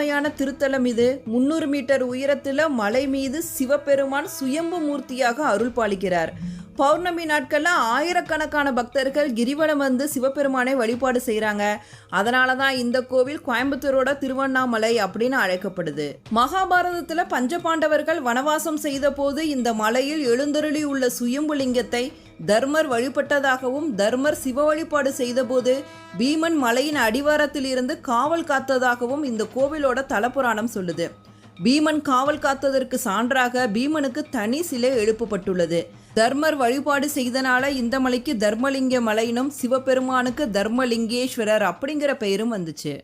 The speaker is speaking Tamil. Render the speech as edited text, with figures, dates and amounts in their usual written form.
பழமையான திருத்தலம் இது. 300 மீட்டர் உயரத்தில் மலை மீது சிவபெருமான் சுயம்பு மூர்த்தியாக அருள் பாலிக்கிறார். பௌர்ணமி நாட்கள்ல ஆயிரக்கணக்கான பக்தர்கள் கிரிவலம் வந்து சிவபெருமானை வழிபாடு செய்கிறாங்க. அதனால தான் இந்த கோவில் கோயம்புத்தூரோட திருவண்ணாமலை அப்படின்னு அழைக்கப்படுது. மகாபாரதத்தில் பஞ்சபாண்டவர்கள் வனவாசம் செய்த போது இந்த மலையில் எழுந்தருளி உள்ள சுயம்புலிங்கத்தை தர்மர் வழிபட்டதாகவும், தர்மர் சிவ வழிபாடு செய்தபோது பீமன் மலையின் அடிவாரத்தில் இருந்து காவல் காத்ததாகவும் இந்த கோவிலோட தலப்புராணம் சொல்லுது. பீமன் காவல் காத்ததற்கு சான்றாக பீமனுக்கு தனி சிலை எழுப்பப்பட்டுள்ளது. தர்மர் வழிபாடு செய்தனால இந்த மலைக்கு தர்மலிங்க மலையினும், சிவபெருமானுக்கு தர்மலிங்கேஸ்வரர் அப்படிங்கிற பெயரும் வந்துச்சு.